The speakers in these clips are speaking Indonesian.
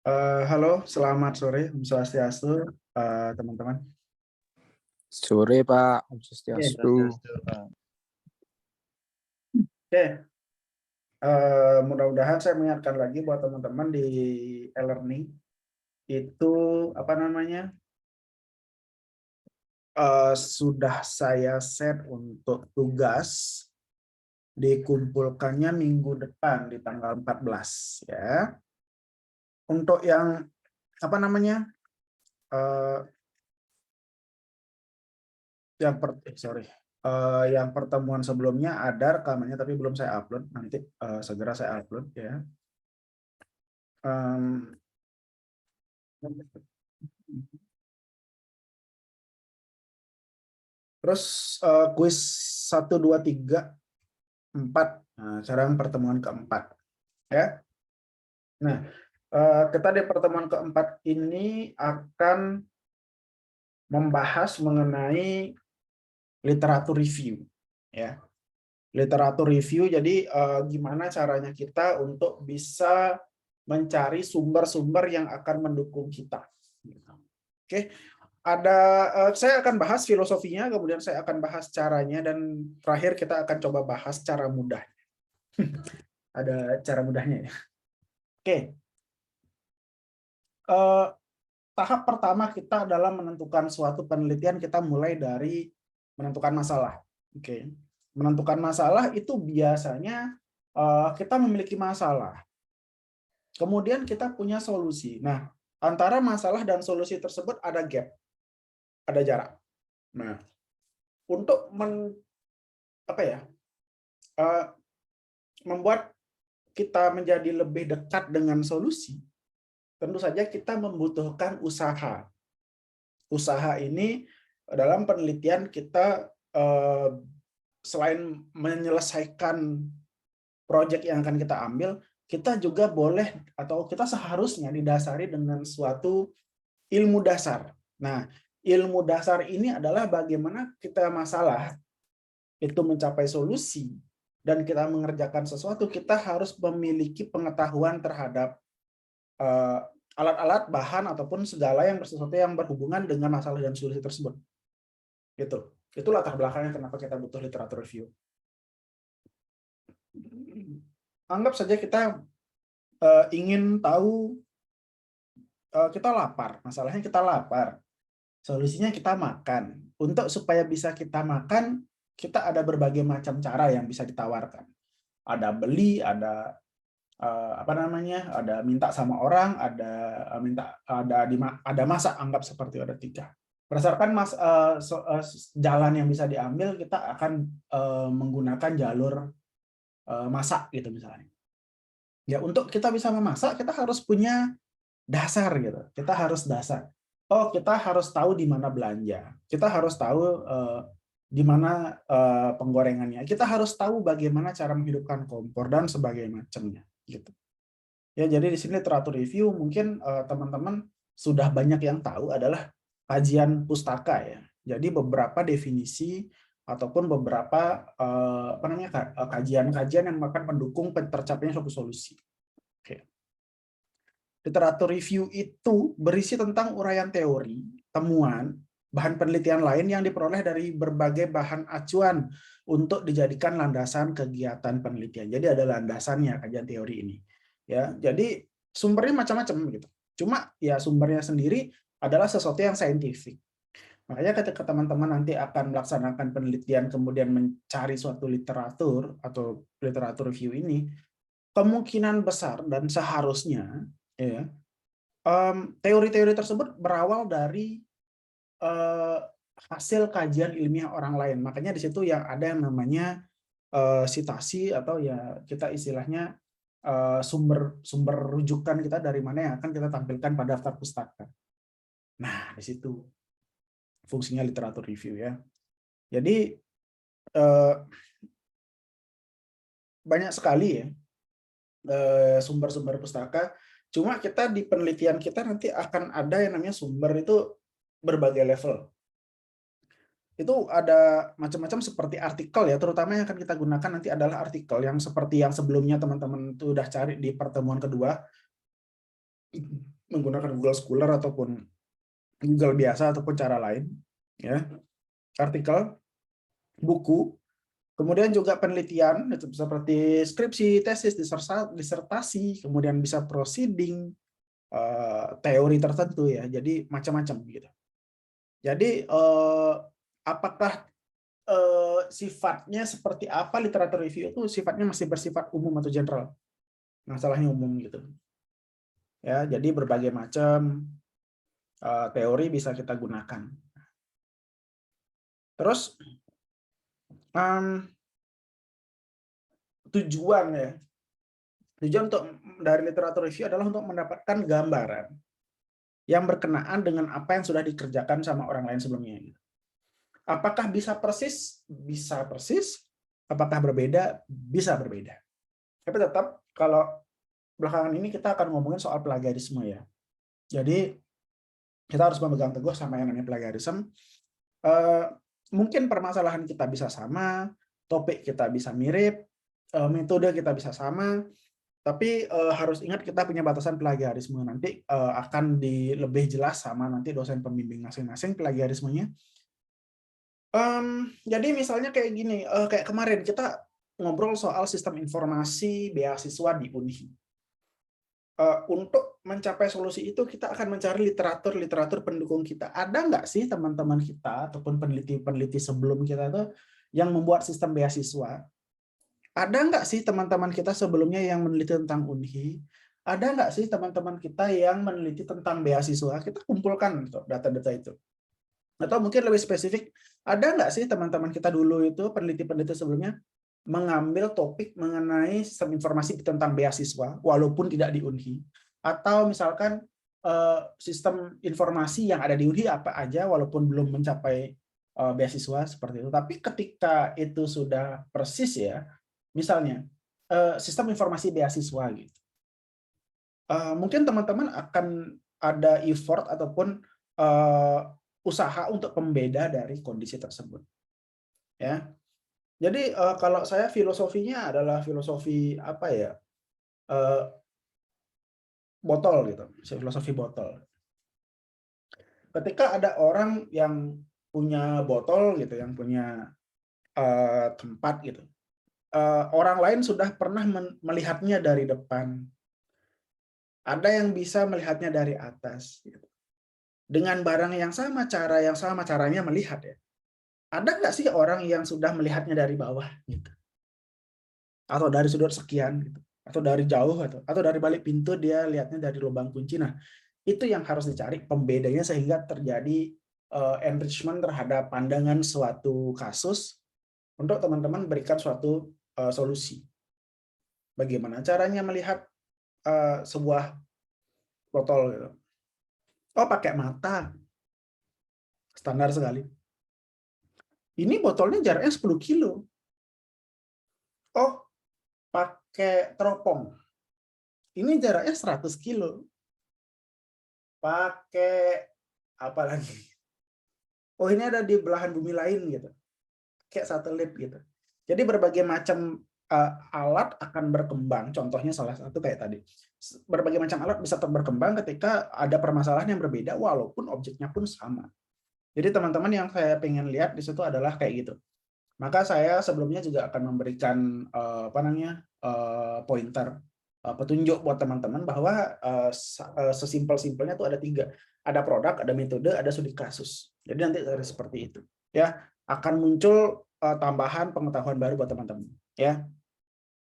Halo, selamat sore, Om Swastiastu, teman-teman. Sore Pak, Om Oke, Swastiastu. Oke, mudah-mudahan saya mengingatkan lagi buat teman-teman di e-learning itu apa namanya sudah saya set untuk tugas dikumpulkannya minggu depan di tanggal 14 ya. Untuk yang apa namanya eh, yang pertemuan sebelumnya ada rekamannya tapi belum saya upload, nanti segera saya upload ya. Em, Terus kuis 1, 2, 3, 4, nah, sekarang pertemuan keempat ya. Nah, kita di pertemuan keempat ini akan membahas mengenai literatur review ya. Literatur review, jadi gimana caranya kita untuk bisa mencari sumber-sumber yang akan mendukung kita. Oke, saya akan bahas filosofinya, kemudian saya akan bahas caranya, dan terakhir kita akan coba bahas cara mudah. Ada cara mudahnya ya. Oke, tahap pertama kita adalah menentukan suatu penelitian. Kita mulai dari menentukan masalah. Oke, menentukan masalah itu biasanya kita memiliki masalah, kemudian kita punya solusi. Nah, antara masalah dan solusi tersebut ada gap, ada jarak. Nah, untuk membuat kita menjadi lebih dekat dengan solusi, tentu saja kita membutuhkan usaha. Usaha ini dalam penelitian kita selain menyelesaikan proyek yang akan kita ambil, kita juga boleh atau kita seharusnya didasari dengan suatu ilmu dasar. Nah, ilmu dasar ini adalah bagaimana kita masalah itu mencapai solusi dan kita mengerjakan sesuatu, kita harus memiliki pengetahuan terhadap alat-alat, bahan, ataupun segala yang sesuatu yang berhubungan dengan masalah dan solusi tersebut. Gitu. Itu latar belakangnya kenapa kita butuh literatur review. Anggap saja kita ingin tahu, kita lapar. Masalahnya kita lapar. Solusinya kita makan. Untuk supaya bisa kita makan, kita ada berbagai macam cara yang bisa ditawarkan. Ada beli, ada ada minta sama orang, ada masak, anggap seperti ada 3. Berdasarkan jalan yang bisa diambil, kita akan menggunakan jalur masak gitu misalnya. Ya, untuk kita bisa memasak, kita harus punya dasar gitu. Kita harus dasar. Oh, kita harus tahu di mana belanja. Kita harus tahu di mana penggorengannya. Kita harus tahu bagaimana cara menghidupkan kompor dan sebagainya macamnya gitu. Ya, jadi di sini literatur review mungkin teman-teman sudah banyak yang tahu adalah kajian pustaka ya. Jadi beberapa definisi ataupun beberapa kajian-kajian yang akan mendukung tercapainya suatu solusi. Oke. Literatur review itu berisi tentang uraian teori, temuan, bahan penelitian lain yang diperoleh dari berbagai bahan acuan untuk dijadikan landasan kegiatan penelitian. Jadi ada landasannya kajian teori ini. Ya, jadi sumbernya macam-macam gitu. Cuma ya sumbernya sendiri adalah sesuatu yang saintifik. Makanya ketika teman-teman nanti akan melaksanakan penelitian kemudian mencari suatu literatur atau literatur review ini, kemungkinan besar dan seharusnya ya teori-teori tersebut berawal dari hasil kajian ilmiah orang lain. Makanya di situ yang ada yang namanya sitasi, atau ya kita istilahnya sumber rujukan kita dari mana yang akan kita tampilkan pada daftar pustaka. Nah, di situ fungsinya literatur review ya. Jadi banyak sekali ya sumber-sumber pustaka. Cuma kita di penelitian kita nanti akan ada yang namanya sumber itu berbagai level. Itu ada macam-macam seperti artikel ya, terutama yang akan kita gunakan nanti adalah artikel yang seperti yang sebelumnya teman-teman itu udah cari di pertemuan kedua. menggunakan Google Scholar ataupun Google biasa ataupun cara lain, ya, artikel, buku, kemudian juga penelitian itu seperti skripsi, tesis, disertasi, kemudian bisa proceeding, teori tertentu ya, jadi macam-macam gitu. Jadi apakah sifatnya seperti apa literatur review itu sifatnya masih bersifat umum atau general? Masalahnya umum gitu. Ya, jadi berbagai macam teori bisa kita gunakan. Terus tujuan untuk dari literatur review adalah untuk mendapatkan gambaran yang berkenaan dengan apa yang sudah dikerjakan sama orang lain sebelumnya. Apakah bisa persis? Bisa persis. Apakah berbeda? Bisa berbeda. Tapi tetap kalau belakangan ini kita akan ngomongin soal plagiarisme ya. Jadi kita harus memegang teguh sama yang namanya plagiarisme. Mungkin permasalahan kita bisa sama, topik kita bisa mirip, metode kita bisa sama, tapi harus ingat kita punya batasan plagiarisme. Nanti akan lebih jelas sama nanti dosen pembimbing masing-masing plagiarismenya. Jadi misalnya kayak gini, kayak kemarin kita ngobrol soal sistem informasi beasiswa di Unhi. Untuk mencapai solusi itu kita akan mencari literatur pendukung kita. Ada nggak sih teman-teman kita ataupun peneliti-peneliti sebelum kita itu yang membuat sistem beasiswa? Ada nggak sih teman-teman kita sebelumnya yang meneliti tentang Unhi? Ada nggak sih teman-teman kita yang meneliti tentang beasiswa? Kita kumpulkan data-data itu. Atau mungkin lebih spesifik, ada nggak sih teman-teman kita dulu itu peneliti-peneliti sebelumnya mengambil topik mengenai sistem informasi tentang beasiswa walaupun tidak di Unhi, atau misalkan sistem informasi yang ada di Unhi apa aja walaupun belum mencapai beasiswa seperti itu. Tapi ketika itu sudah persis ya, misalnya sistem informasi beasiswa gitu, mungkin teman-teman akan ada effort ataupun usaha untuk pembeda dari kondisi tersebut. Ya. Jadi kalau saya filosofinya adalah filosofi apa ya? Botol gitu, filosofi botol. Ketika ada orang yang punya botol gitu, yang punya tempat gitu, orang lain sudah pernah melihatnya dari depan. Ada yang bisa melihatnya dari atas. Gitu. Dengan barang yang sama, cara yang sama, caranya melihat ya. Ada nggak sih orang yang sudah melihatnya dari bawah gitu? Atau dari sudut sekian gitu? Atau dari jauh atau dari balik pintu dia lihatnya dari lubang kunci. Nah, itu yang harus dicari pembedanya sehingga terjadi enrichment terhadap pandangan suatu kasus untuk teman-teman berikan suatu solusi. Bagaimana caranya melihat sebuah botol gitu? Oh, pakai mata. Standar sekali. Ini botolnya jaraknya 10 kilo. Oh, pakai teropong. Ini jaraknya 100 kilo. Pakai apa lagi? Oh, ini ada di belahan bumi lain gitu. Kayak satelit gitu. Jadi berbagai macam alat akan berkembang. Contohnya salah satu kayak tadi. Berbagai macam alat bisa berkembang ketika ada permasalahan yang berbeda walaupun objeknya pun sama. Jadi teman-teman yang saya pengen lihat di situ adalah kayak gitu. Maka saya sebelumnya juga akan memberikan pointer petunjuk buat teman-teman bahwa sesimpel-simpelnya tuh ada 3. Ada produk, ada metode, ada studi kasus. Jadi nanti dari seperti itu. Ya, akan muncul tambahan pengetahuan baru buat teman-teman. Ya,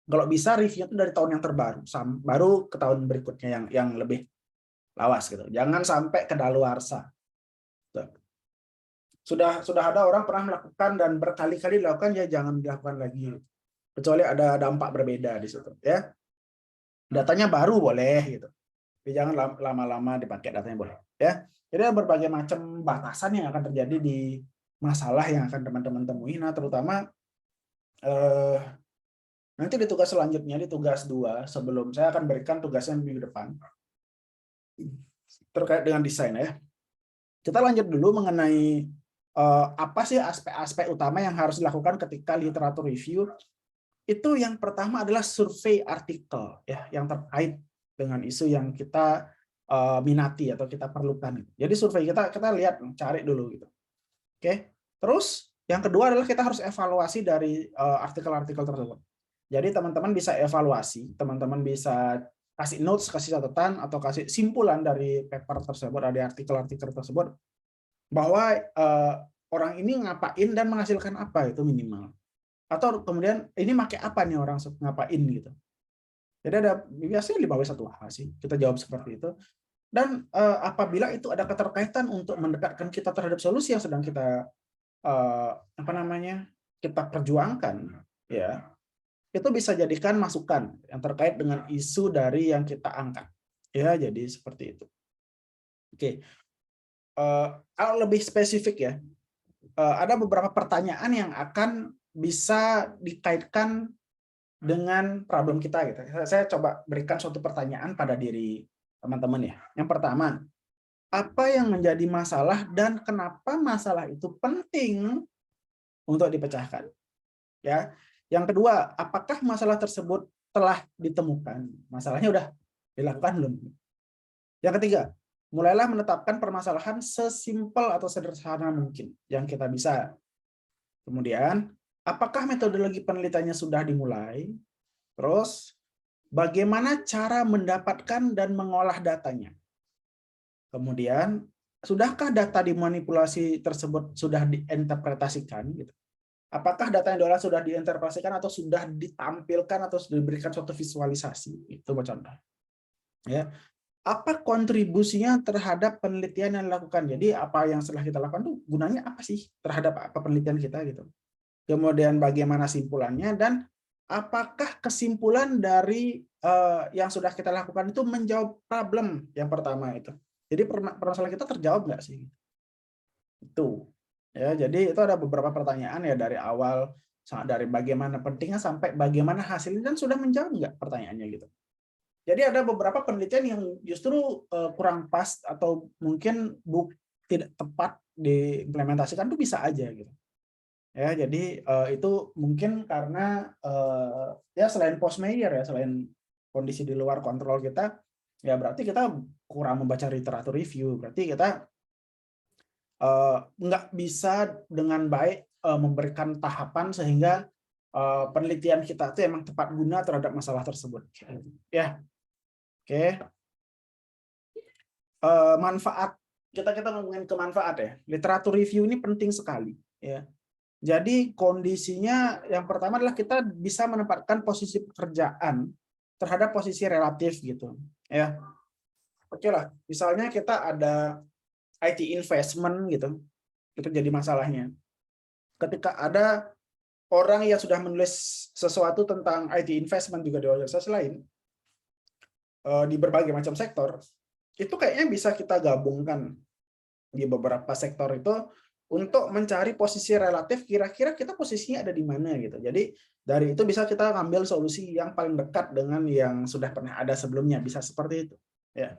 kalau bisa review itu dari tahun yang terbaru, baru ke tahun berikutnya yang lebih lawas gitu. Jangan sampai kedaluarsa. Sudah ada orang pernah melakukan dan berkali-kali dilakukan, ya jangan dilakukan lagi. Kecuali ada dampak berbeda di situ. Ya, datanya baru boleh gitu. Tapi jangan lama-lama dipakai datanya boleh. Ya, jadi ada berbagai macam batasan yang akan terjadi di masalah yang akan teman-teman temui. Nah, terutama nanti di tugas selanjutnya, di tugas 2, sebelum saya akan berikan tugasnya minggu depan terkait dengan desain ya. Kita lanjut dulu mengenai apa sih aspek-aspek utama yang harus dilakukan ketika literatur review. Itu yang pertama adalah survei artikel ya, yang terkait dengan isu yang kita minati atau kita perlukan. Jadi survei kita lihat, cari dulu gitu. Oke. Terus yang kedua adalah kita harus evaluasi dari artikel-artikel tersebut. Jadi teman-teman bisa evaluasi, teman-teman bisa kasih notes, kasih catatan atau kasih simpulan dari paper tersebut, dari artikel-artikel tersebut, bahwa orang ini ngapain dan menghasilkan apa, itu minimal. Atau kemudian ini pakai apa nih orang ngapain gitu. Jadi ada biasanya 5W1H sih, kita jawab seperti itu. Dan apabila itu ada keterkaitan untuk mendekatkan kita terhadap solusi yang sedang kita kita perjuangkan, ya, itu bisa jadikan masukan yang terkait dengan isu dari yang kita angkat, ya. Jadi seperti itu. Oke, kalau lebih spesifik ya, ada beberapa pertanyaan yang akan bisa dikaitkan dengan problem kita gitu. Saya coba berikan suatu pertanyaan pada diri teman-teman ya. Yang pertama, apa yang menjadi masalah dan kenapa masalah itu penting untuk dipecahkan? Ya. Yang kedua, apakah masalah tersebut telah ditemukan? Masalahnya udah dilakukan belum? Yang ketiga, mulailah menetapkan permasalahan sesimpel atau sederhana mungkin yang kita bisa. Kemudian, apakah metodologi penelitiannya sudah dimulai? Terus, bagaimana cara mendapatkan dan mengolah datanya? Kemudian, sudahkah data dimanipulasi tersebut sudah diinterpretasikan? Gitu. Apakah data yang diolah sudah diinterpretasikan atau sudah ditampilkan atau sudah diberikan suatu visualisasi? Itu contoh. Ya. Apa kontribusinya terhadap penelitian yang dilakukan? Jadi apa yang setelah kita lakukan tuh gunanya apa sih terhadap apa penelitian kita gitu? Kemudian bagaimana simpulannya dan apakah kesimpulan dari yang sudah kita lakukan itu menjawab problem yang pertama itu? Jadi permasalahan kita terjawab nggak sih? Itu. Ya, jadi itu ada beberapa pertanyaan ya dari awal, dari bagaimana pentingnya sampai bagaimana hasilnya, dan sudah menjawab nggak pertanyaannya gitu. Jadi ada beberapa penelitian yang justru kurang pas atau mungkin tidak tepat diimplementasikan tuh bisa aja gitu. Ya, jadi itu mungkin karena ya selain post Meyer ya, selain kondisi di luar kontrol kita, ya berarti kita kurang membaca literatur review. Berarti kita nggak bisa dengan baik memberikan tahapan sehingga penelitian kita itu emang tepat guna terhadap masalah tersebut. Ya, oke. Manfaat, kita ngomongin ke manfaat ya. Literatur review ini penting sekali. Ya. Jadi kondisinya yang pertama adalah kita bisa menempatkan posisi pekerjaan terhadap posisi relatif gitu. Ya, oke lah. Misalnya kita ada IT investment gitu, itu jadi masalahnya. Ketika ada orang yang sudah menulis sesuatu tentang IT investment juga di organisasi lain, di berbagai macam sektor, itu kayaknya bisa kita gabungkan di beberapa sektor itu untuk mencari posisi relatif, kira-kira kita posisinya ada di mana gitu. Jadi dari itu bisa kita ambil solusi yang paling dekat dengan yang sudah pernah ada sebelumnya, bisa seperti itu. Ya.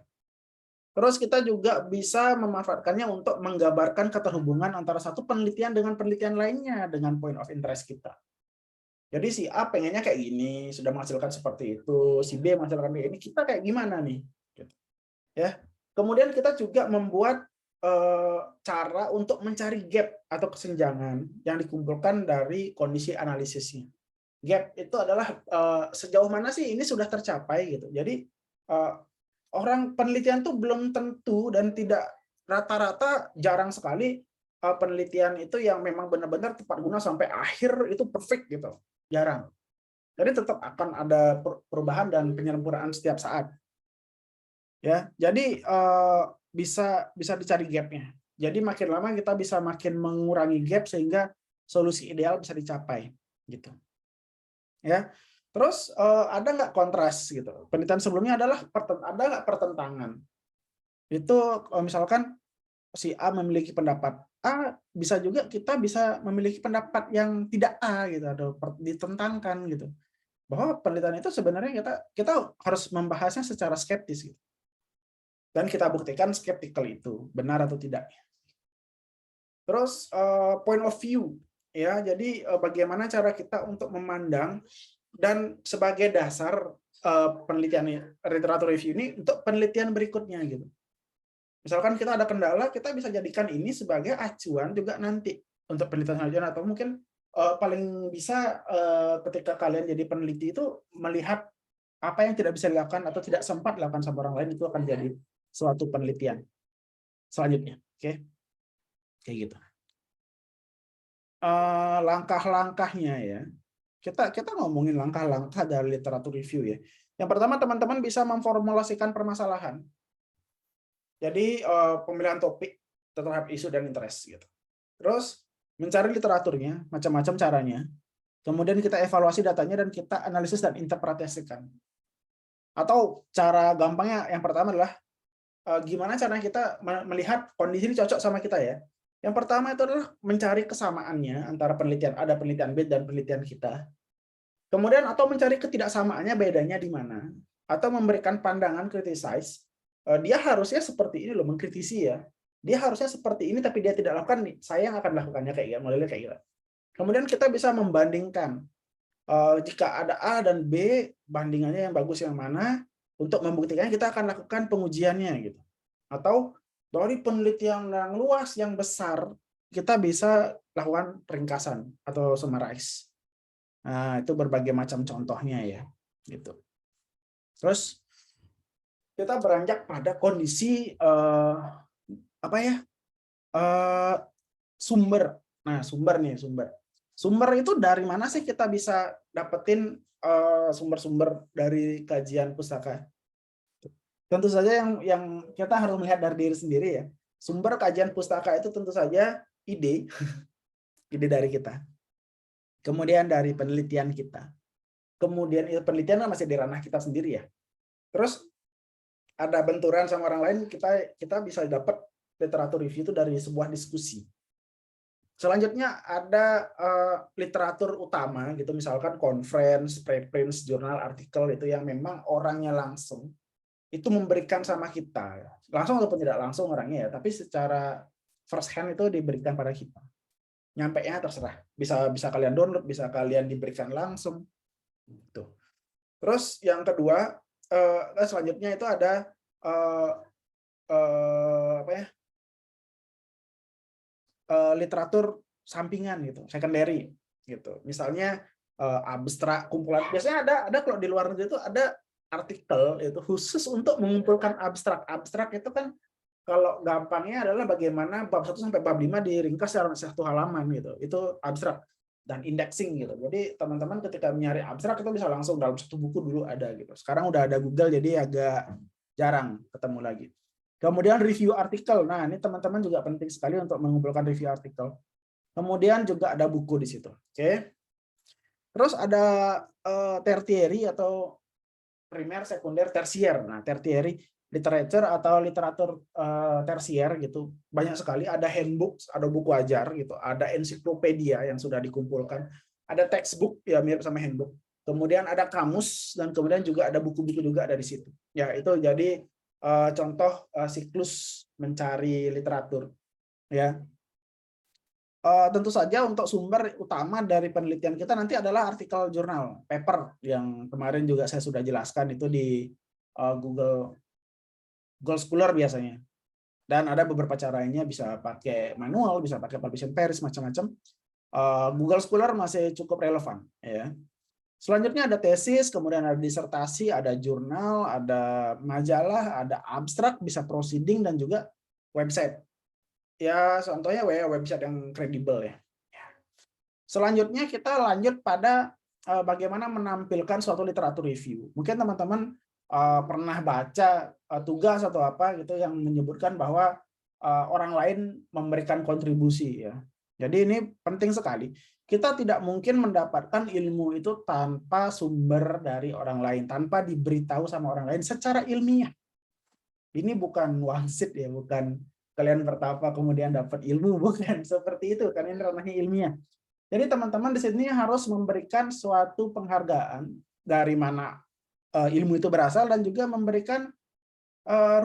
Terus kita juga bisa memanfaatkannya untuk menggambarkan keterhubungan antara satu penelitian dengan penelitian lainnya dengan point of interest kita. Jadi si A pengennya kayak gini, sudah menghasilkan seperti itu, si B menghasilkan kayak ini, kita kayak gimana nih? Ya. Kemudian kita juga membuat cara untuk mencari gap atau kesenjangan yang dikumpulkan dari kondisi analisisnya. Gap itu adalah sejauh mana sih ini sudah tercapai gitu. Jadi orang penelitian tuh belum tentu dan tidak rata-rata, jarang sekali penelitian itu yang memang benar-benar tepat guna sampai akhir itu perfect gitu. Jarang. Jadi tetap akan ada perubahan dan penyempurnaan setiap saat. Ya, jadi bisa dicari gap-nya. Jadi makin lama kita bisa makin mengurangi gap sehingga solusi ideal bisa dicapai gitu. Ya. Terus ada nggak kontras gitu. Penelitian sebelumnya adalah ada nggak pertentangan. Itu misalkan si A memiliki pendapat A, bisa juga kita bisa memiliki pendapat yang tidak A gitu atau ditentangkan gitu. Bahwa penelitian itu sebenarnya kita harus membahasnya secara skeptis gitu. Dan kita buktikan skeptical itu benar atau tidak. Terus point of view ya, jadi bagaimana cara kita untuk memandang, dan sebagai dasar penelitian literatur review ini untuk penelitian berikutnya gitu. Misalkan kita ada kendala, kita bisa jadikan ini sebagai acuan juga nanti untuk penelitian selanjutnya, atau mungkin paling bisa ketika kalian jadi peneliti itu melihat apa yang tidak bisa dilakukan atau tidak sempat dilakukan sama orang lain, itu akan jadi suatu penelitian selanjutnya. Oke, kayak gitu. Langkah-langkahnya ya. Kita ngomongin langkah-langkah dari literatur review ya. Yang pertama, teman-teman bisa memformulasikan permasalahan. Jadi pemilihan topik terhadap isu dan interest gitu. Terus mencari literaturnya, macam-macam caranya. Kemudian kita evaluasi datanya dan kita analisis dan interpretasikan. Atau cara gampangnya yang pertama adalah gimana cara kita melihat kondisi ini cocok sama kita ya. Yang pertama itu adalah mencari kesamaannya antara penelitian B dan penelitian kita. Kemudian atau mencari ketidaksamaannya, bedanya di mana. Atau memberikan pandangan criticize. Dia harusnya seperti ini loh, mengkritisi ya. Dia harusnya seperti ini tapi dia tidak lakukan, saya yang akan lakukannya kayak modelnya kayak gitu. Kemudian kita bisa membandingkan. Jika ada A dan B, bandingannya yang bagus yang mana. Untuk membuktikannya kita akan lakukan pengujiannya gitu. Atau dari penelitian yang luas yang besar, kita bisa lakukan ringkasan atau summarize. Nah, itu berbagai macam contohnya ya, gitu. Terus kita beranjak pada kondisi sumber. Nah, sumber itu dari mana sih kita bisa dapetin sumber-sumber dari kajian pustaka? Tentu saja yang kita harus melihat dari diri sendiri ya. Sumber kajian pustaka itu tentu saja ide dari kita. Kemudian dari penelitian kita. Kemudian penelitian masih di ranah kita sendiri ya. Terus ada benturan sama orang lain, kita bisa dapat literatur review itu dari sebuah diskusi. Selanjutnya ada literatur utama gitu, misalkan conference, preprints, jurnal, artikel itu yang memang orangnya langsung itu memberikan sama kita, langsung ataupun tidak langsung orangnya ya, tapi secara first hand itu diberikan pada kita. Nyampainya terserah, bisa kalian download, bisa kalian diberikan langsung. Gitu. Terus yang kedua, selanjutnya itu ada literatur sampingan gitu, secondary gitu. Misalnya abstrak, kumpulan. Biasanya ada kalau di luar negeri itu ada artikel itu khusus untuk mengumpulkan abstrak. Abstrak itu kan kalau gampangnya adalah bagaimana bab 1 sampai bab 5 diringkas dalam satu halaman gitu. Itu abstrak dan indexing gitu. Jadi teman-teman ketika mencari abstrak itu bisa langsung dalam satu buku, dulu ada gitu. Sekarang udah ada Google jadi agak jarang ketemu lagi. Kemudian review artikel. Nah, ini teman-teman juga penting sekali untuk mengumpulkan review artikel. Kemudian juga ada buku di situ. Oke. Terus ada tertiary atau primer, sekunder, tersier. Nah, tertiary literature atau literatur tersier gitu. Banyak sekali, ada handbook, ada buku ajar gitu, ada ensiklopedia yang sudah dikumpulkan, ada textbook ya mirip sama handbook. Kemudian ada kamus dan kemudian juga ada buku-buku juga ada di situ. Ya, itu jadi contoh siklus mencari literatur ya. Tentu saja untuk sumber utama dari penelitian kita nanti adalah artikel jurnal, paper yang kemarin juga saya sudah jelaskan itu di Google Scholar biasanya. Dan ada beberapa caranya, bisa pakai manual, bisa pakai publication paper, macam-macam. Google Scholar masih cukup relevan ya. Selanjutnya ada tesis, kemudian ada disertasi, ada jurnal, ada majalah, ada abstrak, bisa proceeding dan juga website. Ya, contohnya website yang kredibel ya. Selanjutnya kita lanjut pada bagaimana menampilkan suatu literatur review. Mungkin teman-teman pernah baca tugas atau apa gitu yang menyebutkan bahwa orang lain memberikan kontribusi ya. Jadi ini penting sekali. Kita tidak mungkin mendapatkan ilmu itu tanpa sumber dari orang lain, tanpa diberitahu sama orang lain secara ilmiah. Ini bukan wangsit ya, bukan kalian bertapa kemudian dapat ilmu, bukan seperti itu kan, ini ranahnya ilmiah. Jadi teman-teman di sini harus memberikan suatu penghargaan dari mana ilmu itu berasal dan juga memberikan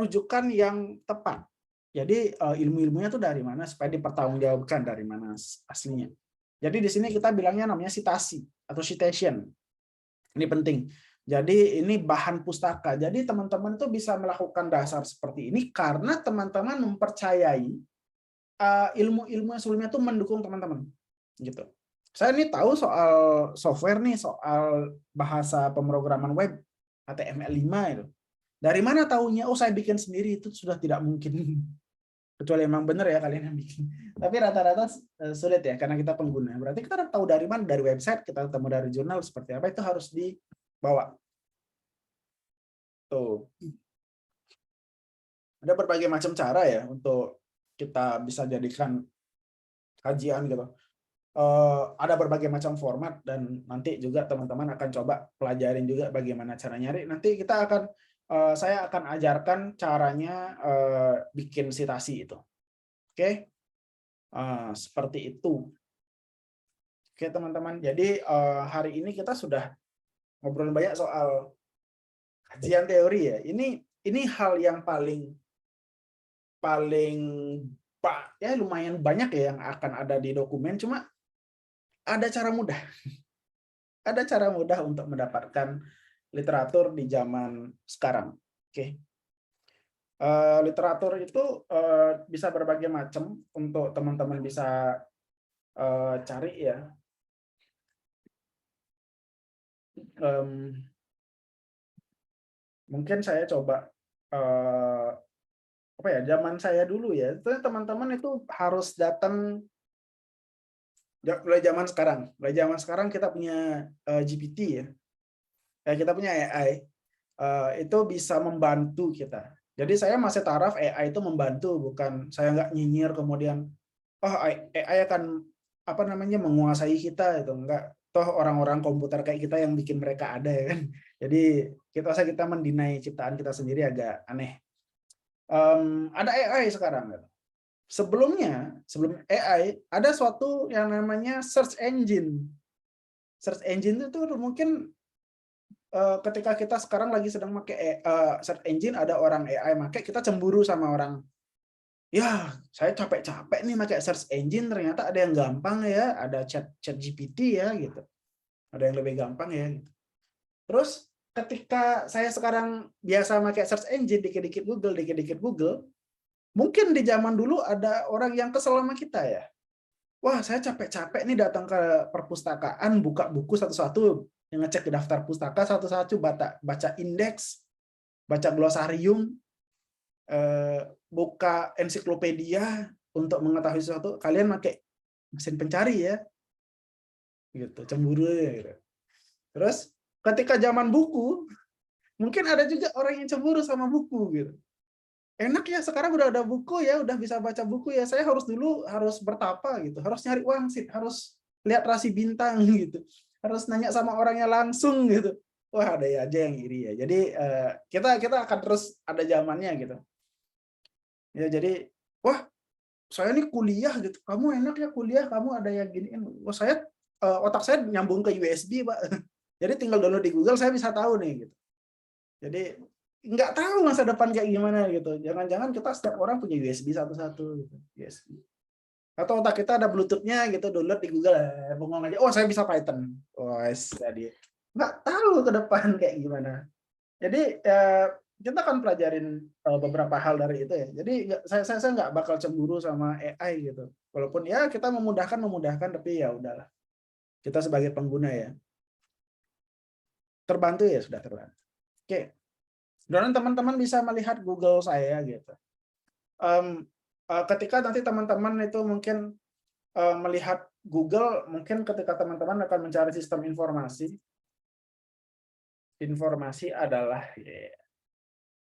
rujukan yang tepat. Jadi ilmu-ilmunya itu dari mana supaya dipertanggungjawabkan dari mana aslinya. Jadi di sini kita bilangnya namanya citasi atau citation. Ini penting. Jadi ini bahan pustaka. Jadi teman-teman tuh bisa melakukan dasar seperti ini karena teman-teman mempercayai ilmu-ilmu yang sebelumnya tuh mendukung teman-teman. Gitu. Saya ini tahu soal software nih, soal bahasa pemrograman web HTML5 itu. Dari mana tahunya? Oh, saya bikin sendiri, itu sudah tidak mungkin. Kecuali emang benar ya kalian yang bikin. Tapi rata-rata sulit ya karena kita pengguna. Berarti kita tahu dari mana? Dari website, kita ketemu dari jurnal seperti apa, itu harus dibawa. Tuh. Ada berbagai macam cara ya untuk kita bisa jadikan kajian gitu. Ada berbagai macam format dan nanti juga teman-teman akan coba pelajarin juga bagaimana cara nyari. Nanti kita akan saya akan ajarkan caranya bikin citasi itu. Oke, seperti itu. Oke teman-teman. Jadi hari ini kita sudah ngobrol banyak soal kajian teori ya. Ini hal yang paling ya lumayan banyak ya yang akan ada di dokumen. Cuma ada cara mudah. Ada cara mudah untuk mendapatkan literatur di zaman sekarang. Oke. Literatur itu bisa berbagai macam untuk teman-teman bisa cari ya. Mungkin saya coba apa ya, zaman saya dulu ya, itu teman-teman itu harus datang mulai zaman sekarang kita punya GPT ya. Kita punya AI itu bisa membantu kita. Jadi saya masih taraf AI itu membantu, bukan saya nggak nyinyir kemudian AI akan apa namanya menguasai kita, itu enggak. Toh orang-orang komputer kayak kita yang bikin mereka ada ya kan. Jadi kita mendinai ciptaan kita sendiri agak aneh. Ada AI sekarang. Sebelum AI ada suatu yang namanya search engine. Search engine itu mungkin ketika kita sekarang lagi sedang pakai search engine, ada orang AI pakai, kita cemburu sama orang. Ya, saya capek-capek nih pakai search engine, ternyata ada yang gampang ya, ada chat GPT ya gitu. Ada yang lebih gampang ya gitu. Terus ketika saya sekarang biasa pakai search engine, dikit-dikit Google, mungkin di zaman dulu ada orang yang kesel sama kita ya. Wah, saya capek-capek nih datang ke perpustakaan, buka buku satu-satu, yang ngecek di daftar pustaka satu-satu, baca indeks, baca glosarium, buka ensiklopedia untuk mengetahui sesuatu. Kalian pakai mesin pencari ya, gitu, cemburu ya. Gitu. Terus ketika zaman buku, mungkin ada juga orang yang cemburu sama buku gitu. Enak ya sekarang udah ada buku ya, udah bisa baca buku ya. Saya dulu harus bertapa gitu, harus nyari wangsit, harus lihat rasi bintang gitu, harus nanya sama orangnya langsung gitu. Wah, ada ya aja yang iri ya. Jadi kita akan terus ada zamannya gitu. Ya jadi, wah saya ini kuliah gitu, kamu enak ya kuliah, kamu ada yang giniin. Wah saya otak saya nyambung ke USB Pak. Jadi tinggal download di Google, saya bisa tahu nih gitu. Jadi nggak tahu masa depan kayak gimana gitu. Jangan-jangan kita setiap orang punya USB satu-satu gitu. USB. Atau otak kita ada Bluetooth-nya gitu, download di Google, bengong aja. Oh, saya bisa Python. Oh, jadi nggak tahu ke depan kayak gimana. Jadi kita akan pelajarin beberapa hal dari itu ya. Jadi saya nggak bakal cemburu sama AI gitu. Walaupun ya kita memudahkan, tapi ya udahlah. Kita sebagai pengguna ya. Terbantu ya, sudah terbantu. Oke. Dan teman-teman bisa melihat Google saya gitu. Ketika nanti teman-teman itu mungkin melihat Google, mungkin ketika teman-teman akan mencari sistem informasi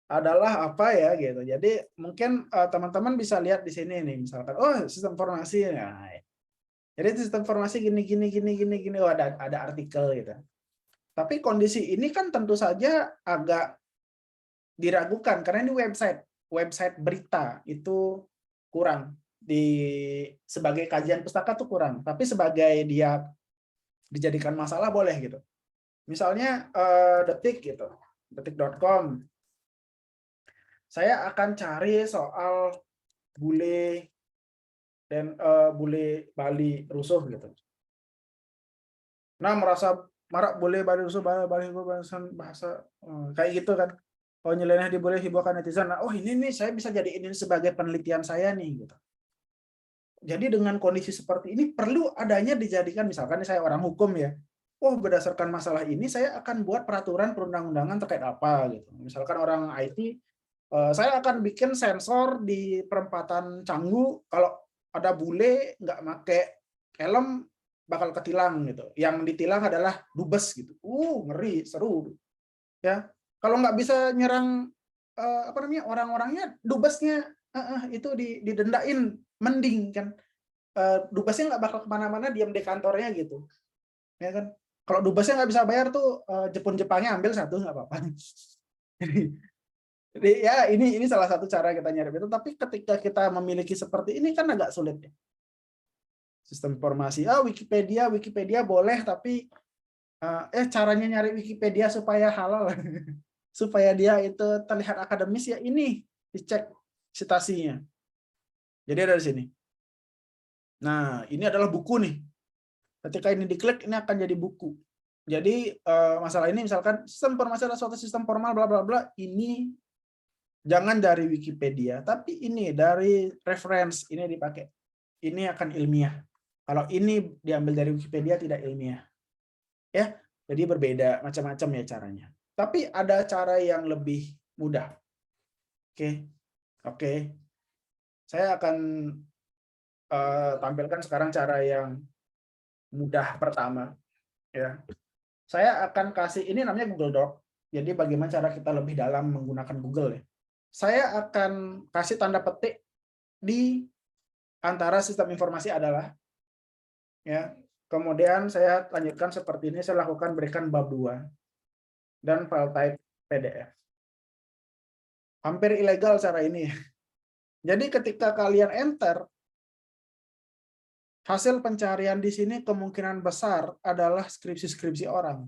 adalah apa ya gitu. Jadi mungkin teman-teman bisa lihat di sini nih, misalkan, oh sistem informasi. Nah, jadi sistem informasi gini. Oh, ada artikel gitu. Tapi kondisi ini kan tentu saja agak diragukan karena ini website berita itu kurang sebagai kajian pustaka tuh kurang, tapi sebagai dia dijadikan masalah boleh gitu. Misalnya detik.com, saya akan cari soal bule dan bule Bali rusuh gitu. Nah, merasa marak boleh balik bahasa kayak gitu kan. Oh, nyeleneh diboleh hibahkan netizen. Nah, oh ini nih saya bisa jadiin ini sebagai penelitian saya nih gitu. Jadi dengan kondisi seperti ini perlu adanya dijadikan, misalkan saya orang hukum ya. Oh, berdasarkan masalah ini saya akan buat peraturan perundang-undangan terkait apa gitu. Misalkan orang IT, saya akan bikin sensor di perempatan Canggu, kalau ada bule nggak pakai helm bakal ketilang gitu. Yang ditilang adalah dubes gitu. Ngeri, seru. Ya, kalau nggak bisa nyerang apa namanya orang-orangnya, dubesnya itu didendain, mending kan. Dubesnya nggak bakal kemana-mana, diam di kantornya gitu, ya kan. Kalau dubesnya nggak bisa bayar tuh, Jepun-Jepangnya ambil satu nggak apa-apa. Jadi ya ini salah satu cara kita nyari itu. Tapi ketika kita memiliki seperti ini kan agak sulit ya. Sistem informasi, Wikipedia boleh, tapi caranya nyari Wikipedia supaya halal, supaya dia itu terlihat akademis, ya ini dicek citasinya. Jadi ada di sini. Nah, ini adalah buku nih. Ketika ini diklik, ini akan jadi buku. Jadi masalah ini misalkan sistem informasi adalah suatu sistem formal bla bla bla, ini jangan dari Wikipedia, tapi ini dari reference, ini dipakai. Ini akan ilmiah. Kalau ini diambil dari Wikipedia tidak ilmiah. Ya, jadi berbeda macam-macam ya caranya. Tapi ada cara yang lebih mudah. Oke. Saya akan tampilkan sekarang cara yang mudah pertama. Ya, saya akan kasih, ini namanya Google Doc. Jadi bagaimana cara kita lebih dalam menggunakan Google ya. Saya akan kasih tanda petik di antara sistem informasi adalah, ya. Kemudian saya lanjutkan seperti ini, saya lakukan berikan bab 2 dan file type PDF. Hampir ilegal cara ini. Jadi ketika kalian enter, hasil pencarian di sini kemungkinan besar adalah skripsi-skripsi orang.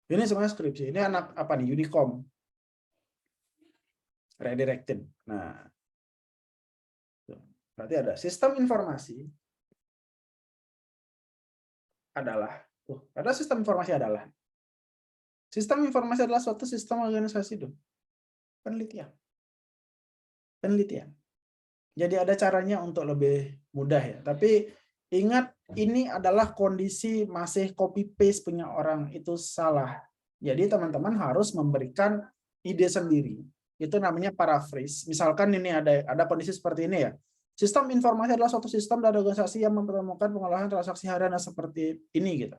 Ini semuanya skripsi. Ini anak apa nih? Unicom. Redirected. Nah, berarti ada sistem informasi adalah, ada sistem informasi adalah. Sistem informasi adalah suatu sistem organisasi dong. Penelitian. Jadi ada caranya untuk lebih mudah ya. Tapi ingat, ini adalah kondisi masih copy paste punya orang, itu salah. Jadi teman-teman harus memberikan ide sendiri. Itu namanya paraphrase. Misalkan ini ada kondisi seperti ini ya. Sistem informasi adalah suatu sistem dan organisasi yang mempertemukan pengolahan transaksi harian seperti ini gitu.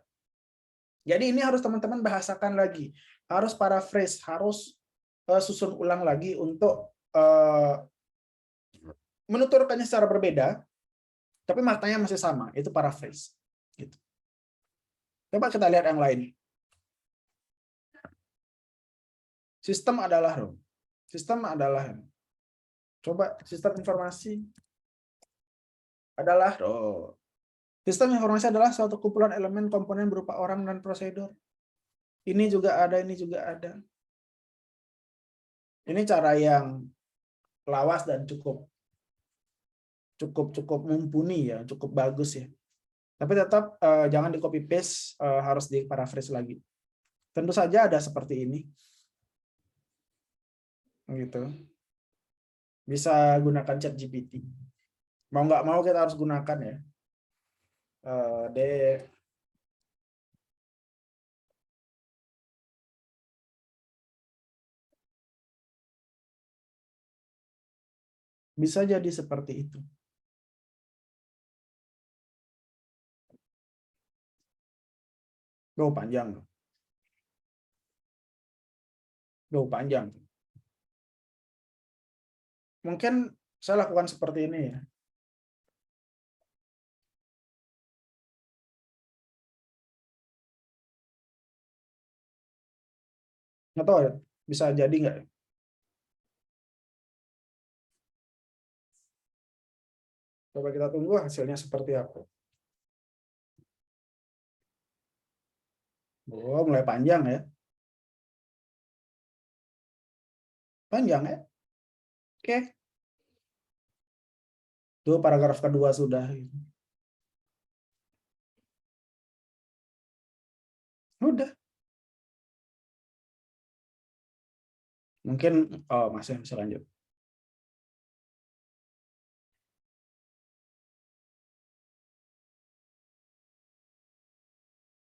Jadi ini harus teman-teman bahasakan lagi. Harus paraphrase, harus susun ulang lagi untuk menuturkannya secara berbeda, tapi maknanya masih sama, itu paraphrase. Gitu. Coba kita lihat yang lain. Sistem adalah, coba sistem informasi adalah, sistem informasi adalah suatu kumpulan elemen komponen berupa orang dan prosedur. Ini juga ada, ini juga ada. Ini cara yang lawas dan cukup mumpuni ya, cukup bagus ya. Tapi tetap jangan di copy paste, harus di paraphrase lagi. Tentu saja ada seperti ini. Gitu. Bisa gunakan ChatGPT. Mau nggak mau kita harus gunakan ya. Bisa jadi seperti itu. Panjang. Panjang. Mungkin saya lakukan seperti ini ya. Nggak tahu ya, bisa jadi nggak? Coba kita tunggu hasilnya seperti apa. Mulai panjang ya. Panjang ya. Oke. Itu paragraf kedua sudah. Udah. Mungkin masih bisa lanjut.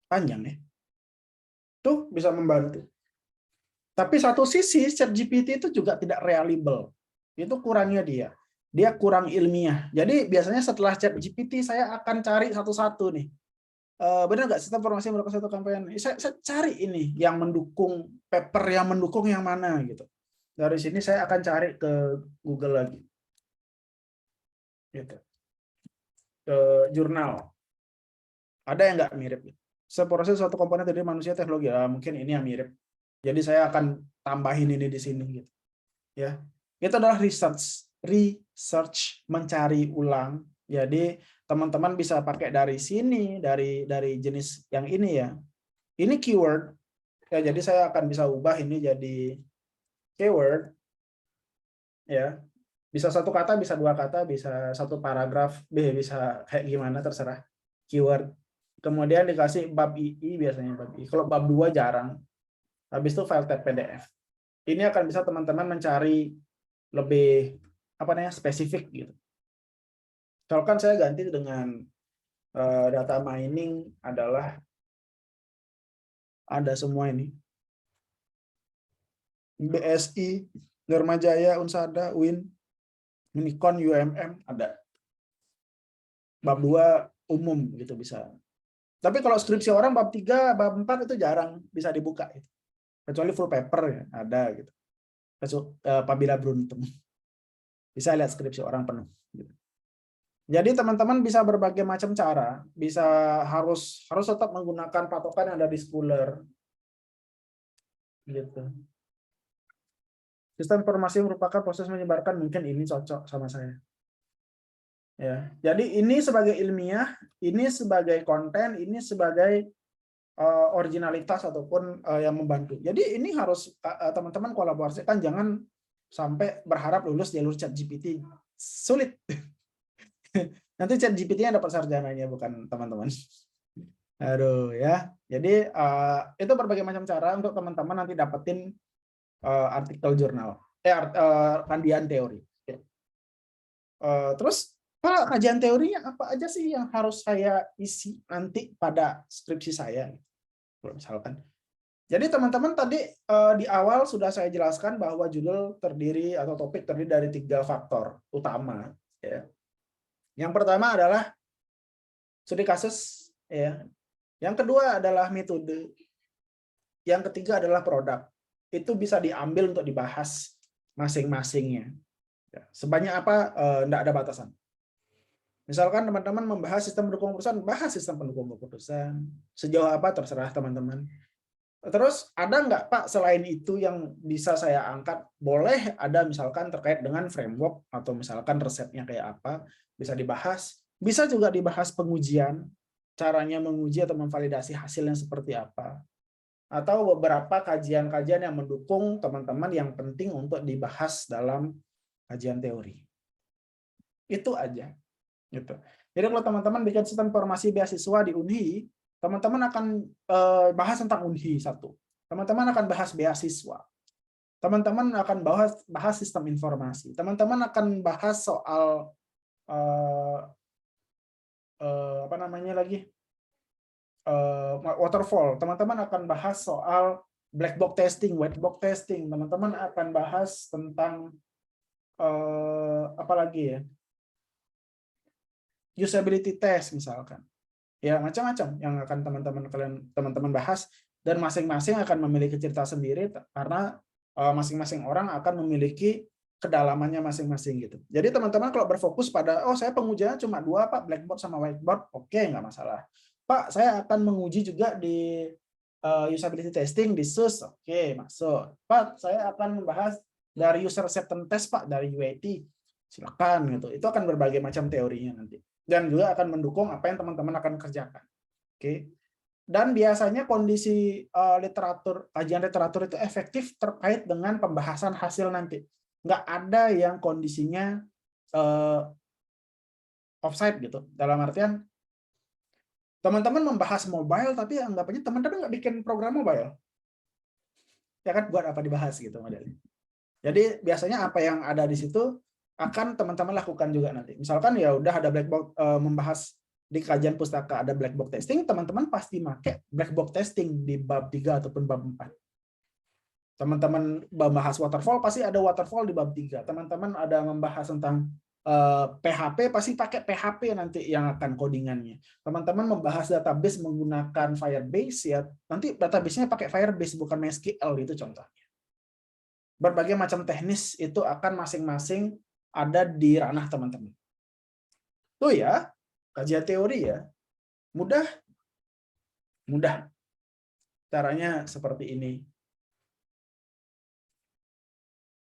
Panjang ya. Tuh bisa membantu. Tapi satu sisi ChatGPT itu juga tidak reliable. Itu kurangnya dia. Dia kurang ilmiah. Jadi biasanya setelah ChatGPT saya akan cari satu-satu nih. Benar nggak sistem informasi melakukan satu kampanye? Saya cari ini yang mendukung, paper yang mendukung yang mana gitu. Dari sini saya akan cari ke Google lagi. Gitu. Ke jurnal. Ada yang nggak mirip? Seproses suatu komponen dari manusia teknologi. Mungkin ini yang mirip. Jadi saya akan tambahin ini di sini gitu. Ya. Itu adalah research mencari ulang. Jadi teman-teman bisa pakai dari sini, dari jenis yang ini ya. Ini keyword. Ya, jadi saya akan bisa ubah ini jadi keyword. Ya. Bisa satu kata, bisa dua kata, bisa satu paragraf, bisa kayak gimana terserah. Keyword. Kemudian dikasih bab II biasanya bab I. Kalau bab 2 jarang. Habis itu file tab PDF. Ini akan bisa teman-teman mencari lebih apa namanya spesifik gitu. Misalkan saya ganti dengan data mining adalah ada semua ini. BSI, Dharma Jaya, Unsada, UIN, Unicon, UMM ada. Bab 2 umum gitu bisa. Tapi kalau skripsi orang bab 3, bab 4 itu jarang bisa dibuka gitu. Kecuali full paper ya, ada gitu. Apabila beruntung. Bisa lihat skripsi orang penuh gitu. Jadi teman-teman bisa berbagai macam cara, bisa harus tetap menggunakan patokan yang ada di Scholar. Gitu. Sistem informasi merupakan proses menyebarkan, mungkin ini cocok sama saya. Ya, jadi ini sebagai ilmiah, ini sebagai konten, ini sebagai originalitas ataupun yang membantu. Jadi ini harus teman-teman kolaborasikan, jangan sampai berharap lulus jalur ChatGPT. Sulit. Nanti ChatGPT-nya dapat sarjananya, bukan teman-teman. Aduh ya. Jadi itu berbagai macam cara untuk teman-teman nanti dapetin artikel jurnal, kajian teori. Terus Pak, kajian teorinya apa aja sih yang harus saya isi nanti pada skripsi saya? Misalkan. Jadi teman-teman tadi di awal sudah saya jelaskan bahwa judul terdiri atau topik terdiri dari 3 faktor utama. Ya. Yang pertama adalah studi kasus, ya. Yang kedua adalah metode. Yang ketiga adalah produk. Itu bisa diambil untuk dibahas masing-masingnya. Ya. Sebanyak apa? Tidak ada batasan. Misalkan teman-teman membahas sistem pendukung keputusan, bahas sistem pendukung keputusan. Sejauh apa terserah teman-teman. Terus ada nggak Pak selain itu yang bisa saya angkat? Boleh ada misalkan terkait dengan framework atau misalkan resepnya kayak apa, bisa dibahas. Bisa juga dibahas pengujian, caranya menguji atau memvalidasi hasilnya seperti apa. Atau beberapa kajian-kajian yang mendukung teman-teman yang penting untuk dibahas dalam kajian teori. Itu aja. Gitu. Jadi kalau teman-teman bikin sistem informasi beasiswa di Unhi, teman-teman akan bahas tentang Unhi satu. Teman-teman akan bahas beasiswa. Teman-teman akan bahas sistem informasi. Teman-teman akan bahas soal apa namanya lagi waterfall. Teman-teman akan bahas soal black box testing, white box testing. Teman-teman akan bahas tentang apa lagi ya? Usability test misalkan, ya macam-macam yang akan teman-teman bahas, dan masing-masing akan memiliki cerita sendiri karena masing-masing orang akan memiliki kedalamannya masing-masing gitu. Jadi teman-teman kalau berfokus pada saya pengujiannya cuma 2 Pak, blackboard sama whiteboard, oke, nggak masalah. Pak, saya akan menguji juga di usability testing di SUS, oke, masuk. Pak, saya akan membahas dari user acceptance test Pak, dari UAT, silakan gitu. Itu akan berbagai macam teorinya nanti. Dan juga akan mendukung apa yang teman-teman akan kerjakan. Oke. Dan biasanya kondisi kajian literatur itu efektif terkait dengan pembahasan hasil nanti. Nggak ada yang kondisinya offside gitu. Dalam artian Teman-teman membahas mobile, tapi anggapannya teman-teman nggak bikin program mobile. Ya kan, buat apa dibahas gitu modelnya. Jadi biasanya apa yang ada di situ akan teman-teman lakukan juga nanti. Misalkan ya udah ada black box membahas di kajian pustaka ada black box testing, teman-teman pasti pakai black box testing di bab 3 ataupun bab 4. Teman-teman membahas waterfall pasti ada waterfall di bab 3. Teman-teman ada membahas tentang PHP pasti pakai PHP nanti yang akan codingannya. Teman-teman membahas database menggunakan Firebase ya, nanti database-nya pakai Firebase bukan MySQL itu contohnya. Berbagai macam teknis itu akan masing-masing ada di ranah teman-teman. Tuh ya, kajian teori ya. Mudah. Mudah. Caranya seperti ini.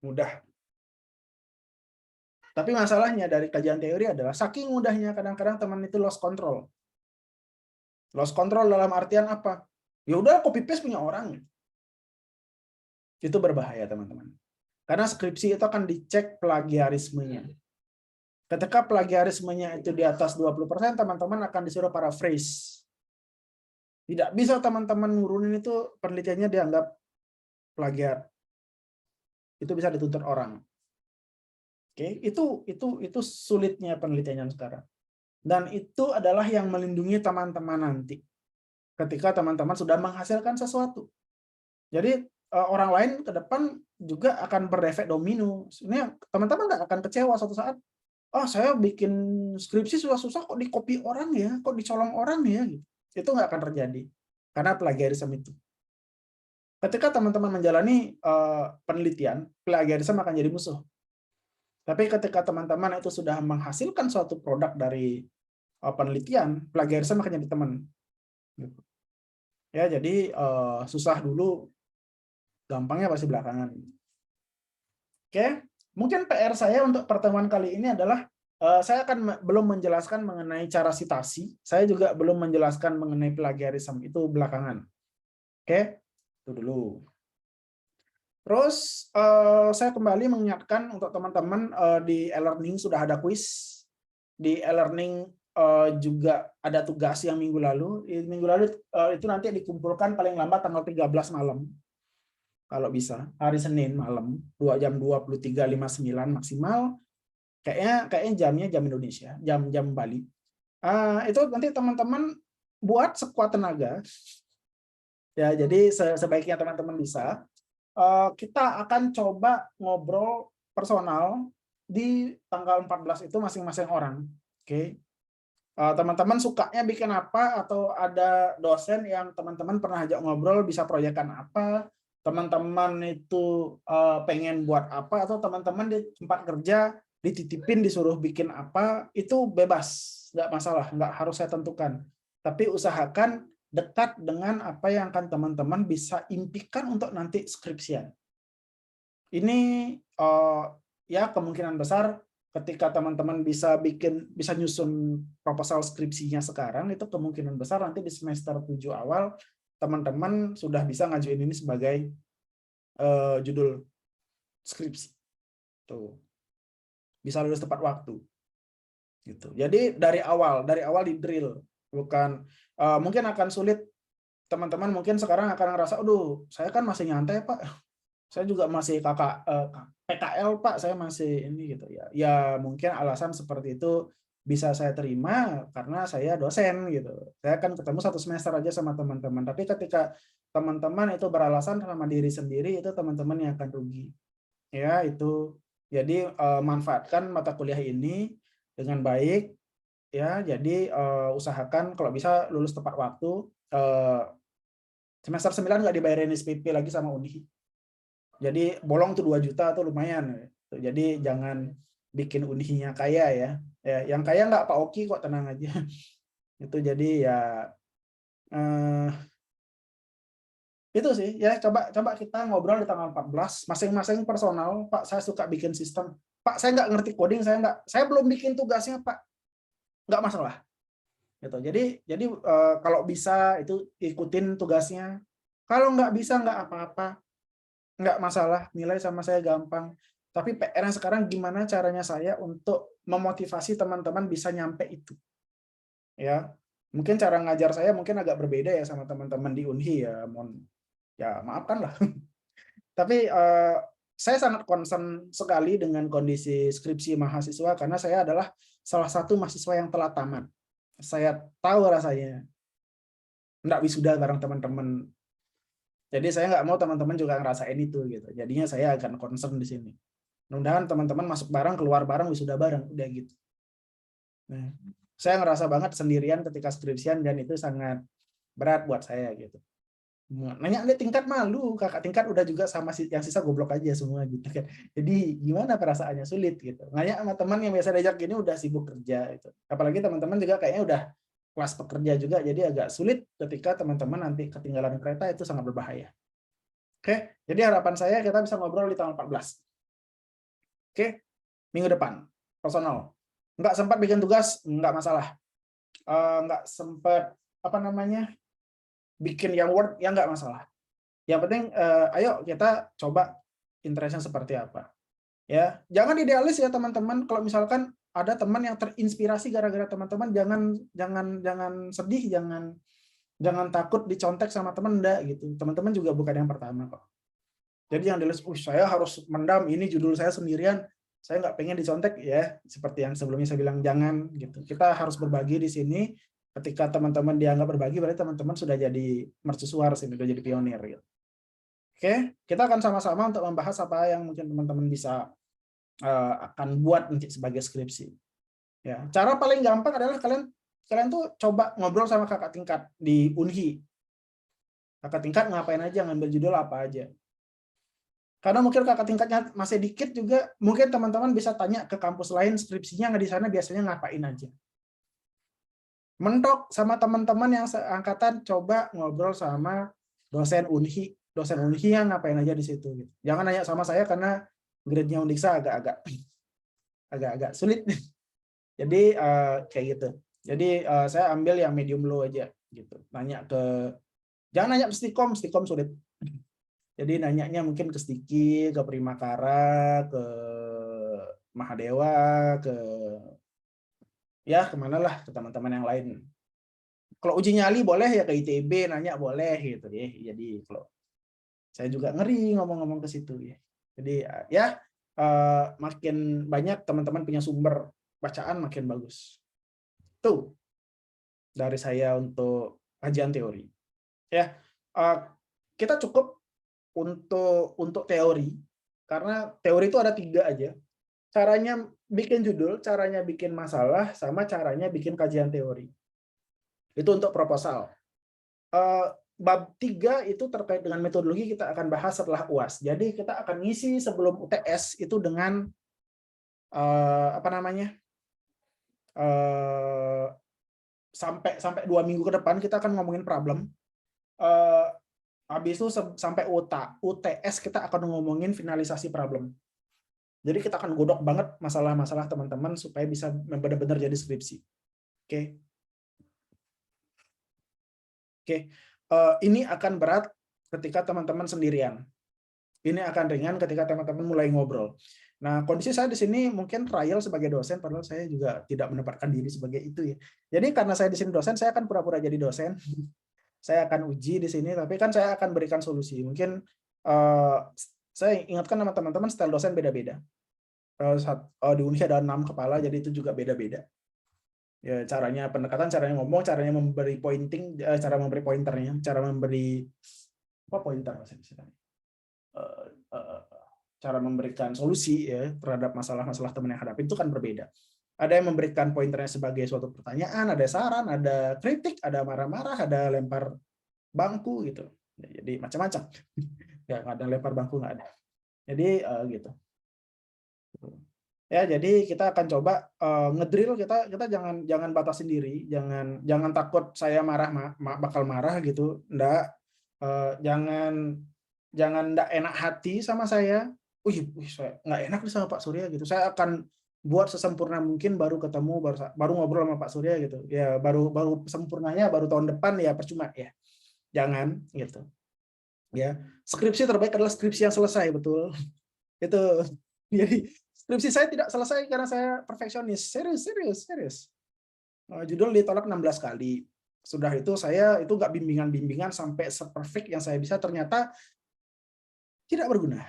Mudah. Tapi masalahnya dari kajian teori adalah saking mudahnya kadang-kadang teman itu lost control. Lost control dalam artian apa? Ya udah copy paste punya orang. Itu berbahaya teman-teman. Karena skripsi itu akan dicek plagiarismenya. Ketika plagiarismenya itu di atas 20%, teman-teman akan disuruh paraphrase. Tidak bisa teman-teman nurunin itu penelitiannya dianggap plagiat. Itu bisa dituntut orang. Oke, itu sulitnya penelitian sekarang. Dan itu adalah yang melindungi teman-teman nanti. Ketika teman-teman sudah menghasilkan sesuatu. Jadi orang lain ke depan juga akan berefek domino. Ini teman-teman nggak akan kecewa suatu saat. Oh, saya bikin skripsi susah-susah kok di-copy orang ya, kok dicolong orang ya. Itu nggak akan terjadi. Karena plagiarisme itu. Ketika teman-teman menjalani penelitian, plagiarisme akan jadi musuh. Tapi ketika teman-teman itu sudah menghasilkan suatu produk dari penelitian, plagiarisme akan jadi teman. Ya, jadi susah dulu, gampangnya pasti belakangan. Oke, mungkin PR saya untuk pertemuan kali ini adalah saya akan belum menjelaskan mengenai cara sitasi, saya juga belum menjelaskan mengenai plagiarisme, itu belakangan. Oke, itu dulu. Terus saya kembali mengingatkan untuk teman-teman di e-learning sudah ada kuis, di e-learning juga ada tugas yang minggu lalu. Minggu lalu itu nanti dikumpulkan paling lambat tanggal 13 malam. Kalau bisa, hari Senin malam, 2 jam 23.59 maksimal. Kayaknya jamnya jam Indonesia, jam Bali. Itu nanti teman-teman buat sekuat tenaga. Ya, jadi sebaiknya teman-teman bisa. Kita akan coba ngobrol personal di tanggal 14 itu masing-masing orang. Oke. Teman-teman sukanya bikin apa, atau ada dosen yang teman-teman pernah ajak ngobrol bisa proyekkan apa, teman-teman itu pengen buat apa, atau teman-teman di tempat kerja dititipin disuruh bikin apa, itu bebas, nggak masalah, nggak harus saya tentukan. Tapi usahakan dekat dengan apa yang akan teman-teman bisa impikan untuk nanti skripsian. Ini ya kemungkinan besar ketika teman-teman bisa nyusun proposal skripsinya sekarang, itu kemungkinan besar nanti di semester 7 awal teman-teman sudah bisa ngajuin ini sebagai judul skripsi. Tuh. Bisa lulus tepat waktu. Gitu. Jadi dari awal di drill, bukan mungkin akan sulit, teman-teman mungkin sekarang akan ngerasa, aduh, saya kan masih nyantai Pak, saya juga masih PKL Pak, saya masih ini gitu ya. Ya mungkin alasan seperti itu bisa saya terima karena saya dosen gitu. Saya kan ketemu 1 semester aja sama teman-teman. Tapi ketika teman-teman itu beralasan sama diri sendiri, itu teman-teman yang akan rugi. Ya itu. Jadi manfaatkan mata kuliah ini dengan baik. Ya, jadi usahakan kalau bisa lulus tepat waktu. Semester 9 nggak dibayarin SPP lagi sama Uni. Jadi bolong tuh 2 juta tuh lumayan. Jadi jangan bikin Uninya kaya ya. Yang kaya nggak Pak Oki kok, tenang aja. Itu jadi ya itu sih ya, coba kita ngobrol di tanggal 14 masing-masing personal. Pak, saya suka bikin sistem. Pak, saya nggak ngerti coding, saya belum bikin tugasnya Pak. Nggak masalah. Gitu. Jadi kalau bisa itu ikutin tugasnya. Kalau nggak bisa nggak apa-apa. Nggak masalah, nilai sama saya gampang. Tapi PR-nya sekarang gimana caranya saya untuk memotivasi teman-teman bisa nyampe itu. Ya. Mungkin cara ngajar saya mungkin agak berbeda ya sama teman-teman di Unhi ya, ya maafkan lah. Tapi saya sangat concern sekali dengan kondisi skripsi mahasiswa karena saya adalah salah satu mahasiswa yang telah tamat. Saya tahu rasanya nggak wisuda bareng teman-teman. Jadi saya nggak mau teman-teman juga ngerasain itu gitu. Jadinya saya akan concern di sini. Mudah-mudahan teman-teman masuk bareng, keluar bareng, wisuda bareng, udah gitu. Nah, saya ngerasa banget sendirian ketika skripsian dan itu sangat berat buat saya gitu. Nanya ada tingkat malu, kakak tingkat udah juga sama yang sisa goblok aja semua gitu kan. Jadi gimana perasaannya, sulit gitu. Nanya sama teman yang biasa diajak gini udah sibuk kerja gitu. Apalagi teman-teman juga kayaknya udah kelas pekerja juga, jadi agak sulit ketika teman-teman nanti ketinggalan kereta, itu sangat berbahaya. Oke, jadi harapan saya kita bisa ngobrol di tanggal 14. Oke, minggu depan, personal. Nggak sempat bikin tugas, nggak masalah. Nggak sempat apa namanya bikin yang Word, ya nggak masalah. Yang penting ayo kita coba interestnya seperti apa. Ya, jangan idealis ya teman-teman. Kalau misalkan ada teman yang terinspirasi gara-gara teman-teman, jangan sedih, jangan takut dicontek sama teman, enggak gitu. Teman-teman juga bukan yang pertama kok. Jadi yang idealis, saya harus mendam ini judul saya sendirian, saya nggak pengen dicontek ya. Seperti yang sebelumnya saya bilang, jangan gitu. Kita harus berbagi di sini. Ketika teman-teman dianggap berbagi, berarti teman-teman sudah jadi mercusuar, sudah jadi pionir gitu. Oke, kita akan sama-sama untuk membahas apa yang mungkin teman-teman bisa akan buat nanti sebagai skripsi. Ya, cara paling gampang adalah kalian tuh coba ngobrol sama kakak tingkat di Unhi. Kakak tingkat ngapain aja, ngambil judul apa aja. Karena mungkin kakak tingkatnya masih dikit juga, mungkin teman-teman bisa tanya ke kampus lain skripsinya di sana biasanya ngapain aja. Mentok sama teman-teman yang seangkatan, coba ngobrol sama dosen Unhi yang ngapain aja di situ gitu. Jangan nanya sama saya karena grade-nya Undiksa agak sulit. Jadi kayak gitu. Jadi saya ambil yang medium low aja gitu. Jangan nanya ke Stikom sulit. Jadi nanyanya mungkin ke Stiki, ke Primakara, ke Mahadewa, kemana lah, ke teman-teman yang lain. Kalau uji nyali boleh ya ke ITB, nanya boleh gitu ya. Jadi kalau saya juga ngeri ngomong-ngomong ke situ ya. Jadi makin banyak teman-teman punya sumber bacaan makin bagus. Tuh dari saya untuk kajian teori. Ya, kita cukup untuk teori karena teori itu ada 3 aja. Caranya bikin judul, caranya bikin masalah, sama caranya bikin kajian teori. Itu untuk proposal. Bab 3 itu terkait dengan metodologi kita akan bahas setelah UAS. Jadi kita akan ngisi sebelum UTS itu dengan sampai 2 minggu ke depan kita akan ngomongin problem. Habis itu sampai UTS kita akan ngomongin finalisasi problem. Jadi kita akan godok banget masalah-masalah teman-teman supaya bisa benar-benar jadi skripsi. Oke. Ini akan berat ketika teman-teman sendirian. Ini akan ringan ketika teman-teman mulai ngobrol. Nah, kondisi saya di sini mungkin trial sebagai dosen, padahal saya juga tidak menempatkan diri sebagai itu ya. Jadi karena saya di sini dosen, saya akan pura-pura jadi dosen. Saya akan uji di sini, tapi kan saya akan berikan solusi. Mungkin saya ingatkan sama teman-teman, style dosen beda-beda. Di Unhi ada 6 kepala, jadi itu juga beda-beda. Ya, caranya pendekatan, caranya ngomong, caranya memberi pointing, cara memberi pointernya, cara memberi apa pointer maksudnya? Cara memberikan solusi ya terhadap masalah-masalah teman yang hadapi itu kan berbeda. Ada yang memberikan pointernya sebagai suatu pertanyaan, ada saran, ada kritik, ada marah-marah, ada lempar bangku gitu. Jadi macam-macam. Ya, nggak ada lempar bangku, nggak ada. Jadi gitu. Ya, jadi kita akan coba ngedrill, kita jangan batasin diri, jangan takut saya bakal marah gitu. Enggak. Jangan enggak enak hati sama saya. Saya nggak enak nih sama Pak Surya gitu. Saya akan buat sesempurna mungkin, baru ketemu, baru ngobrol sama Pak Surya gitu. Ya baru sempurnanya baru tahun depan ya, percuma ya. Jangan gitu. Ya, skripsi terbaik adalah skripsi yang selesai, betul. Itu. Jadi skripsi saya tidak selesai karena saya perfeksionis. Serius. Judul ditolak 16 kali. Sudah itu saya itu nggak bimbingan-bimbingan sampai seperfect yang saya bisa, ternyata tidak berguna.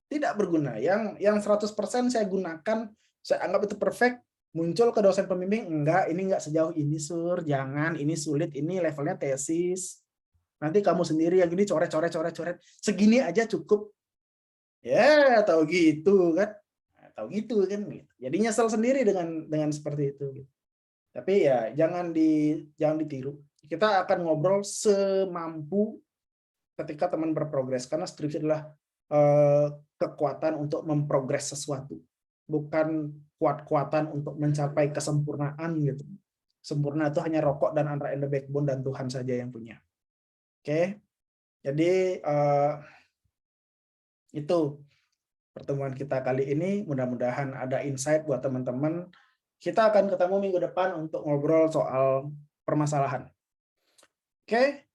Tidak berguna. Yang 100% saya gunakan, saya anggap itu perfect, muncul ke dosen pembimbing, enggak, ini enggak sejauh ini, Sur, jangan, ini sulit, ini levelnya tesis. Nanti kamu sendiri yang ini coret, segini aja cukup. Ya, tahu gitu kan. Tahu gitu kan. Jadi nyesel sendiri dengan seperti itu. Tapi ya jangan ditiru. Kita akan ngobrol semampu ketika teman berprogres, karena skripsi adalah kekuatan untuk memprogres sesuatu, bukan kuat-kuatan untuk mencapai kesempurnaan gitu. Sempurna itu hanya rokok dan Andra and the Backbone dan Tuhan saja yang punya. Oke, jadi itu pertemuan kita kali ini. Mudah-mudahan ada insight buat teman-teman. Kita akan ketemu minggu depan untuk ngobrol soal permasalahan. Oke,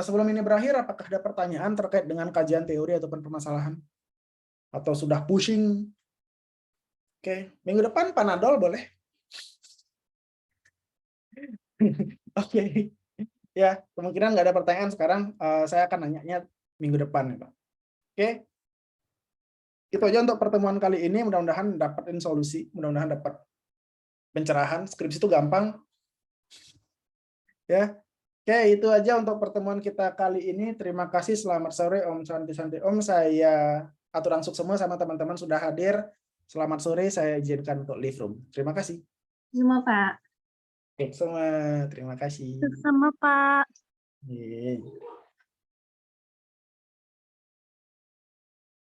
sebelum ini berakhir, apakah ada pertanyaan terkait dengan kajian teori ataupun permasalahan? Atau sudah pusing? Oke, minggu depan Panadol boleh? Oke, ya kemungkinan nggak ada pertanyaan sekarang. Saya akan nanyanya minggu depan, ya Pak. Oke, itu aja untuk pertemuan kali ini. Mudah-mudahan dapatin solusi, mudah-mudahan dapat pencerahan. Skripsi itu gampang, ya. Oke, itu aja untuk pertemuan kita kali ini. Terima kasih. Selamat sore, Om Santi Santi Om. Saya atur langsung semua sama teman-teman sudah hadir. Selamat sore, saya izinkan untuk leave room. Terima kasih. Terima, Pak. Oke, semua terima kasih. Sama, Pak. Yeay.